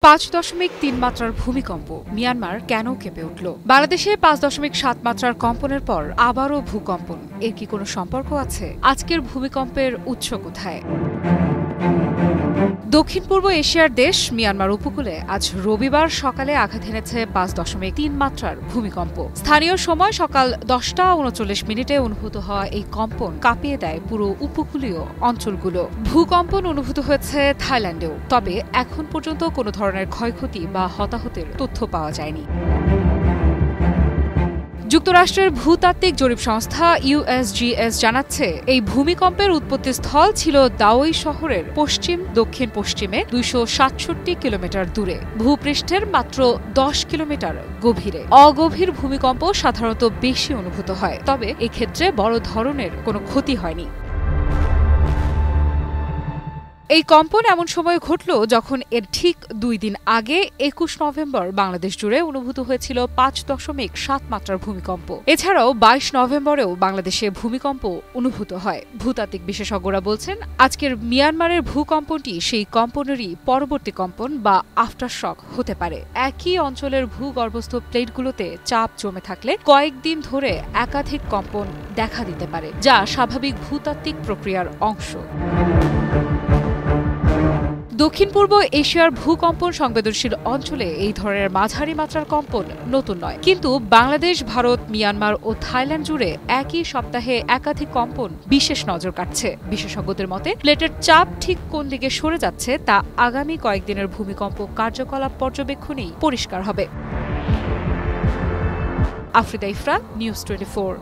5.3 মাত্রার ভূমিকম্প মিয়ানমার কেন কেঁপে উঠল? বাংলাদেশে 5.7 মাত্রার কম্পনের পর আবারও ভূকম্পন, এর কি কোনো সম্পর্ক আছে? আজকের ভূমিকম্পের উৎস কোথায়? দক্ষিণ পূর্ব এশিয়ার দেশ মিয়ানমার উপকূলে আজ রবিবার সকালে আঘাত এনেছে 5.3 মাত্রার ভূমিকম্প। স্থানীয় সময় সকাল 10টা 39 অনুভূত হওয়া এই কম্পন কাঁপিয়ে দেয় পুরো উপকূলীয় অঞ্চলগুলো। ভূকম্পন অনুভূত হয়েছে থাইল্যান্ডেও, তবে এখন পর্যন্ত কোনো ধরনের ক্ষয়ক্ষতি বা হতাহতের তথ্য পাওয়া যায়নি। যুক্তরাষ্ট্রের ভূতাত্ত্বিক জরিপ সংস্থা USGS জানাচ্ছে, এই ভূমিকম্পের উৎপত্তিস্থল ছিল দাওয়ি শহরের দক্ষিণ পশ্চিমে 267 কিলোমিটার দূরে, ভূপৃষ্ঠের মাত্র 10 কিলোমিটার গভীরে। অগভীর ভূমিকম্প সাধারণত বেশি অনুভূত হয়, তবে এক্ষেত্রে বড় ধরনের কোনো ক্ষতি হয়নি। এই কম্পন এমন সময় ঘটল যখন এর ঠিক 2 দিন আগে 21 নভেম্বর বাংলাদেশ জুড়ে অনুভূত হয়েছিল 5.7 মাত্রার ভূমিকম্প। এছাড়াও 22 নভেম্বরেও বাংলাদেশে ভূমিকম্প অনুভূত হয়। ভূতাত্ত্বিক বিশেষজ্ঞরা বলছেন, আজকের মিয়ানমারের ভূকম্পনটি সেই কম্পনেরই পরবর্তী কম্পন বা আফটারশক হতে পারে। একই অঞ্চলের ভূগর্ভস্থ প্লেটগুলোতে চাপ জমে থাকলে কয়েকদিন ধরে একাধিক কম্পন দেখা দিতে পারে, যা স্বাভাবিক ভূতাত্ত্বিক প্রক্রিয়ার অংশ। দক্ষিণ পূর্ব এশিয়ার ভূকম্পন সংবেদনশীল অঞ্চলে এই ধরনের মাঝারি মাত্রার কম্পন নতুন নয়, কিন্তু বাংলাদেশ, ভারত, মিয়ানমার ও থাইল্যান্ড জুড়ে একই সপ্তাহে একাধিক কম্পন বিশেষ নজর কাটছে। বিশেষজ্ঞদের মতে, প্লেটের চাপ ঠিক কোন দিকে সরে যাচ্ছে তা আগামী কয়েকদিনের ভূমিকম্প কার্যকলাপ পর্যবেক্ষণেই পরিষ্কার হবে। আফ্রিদা ইফরা, নিউজ 24।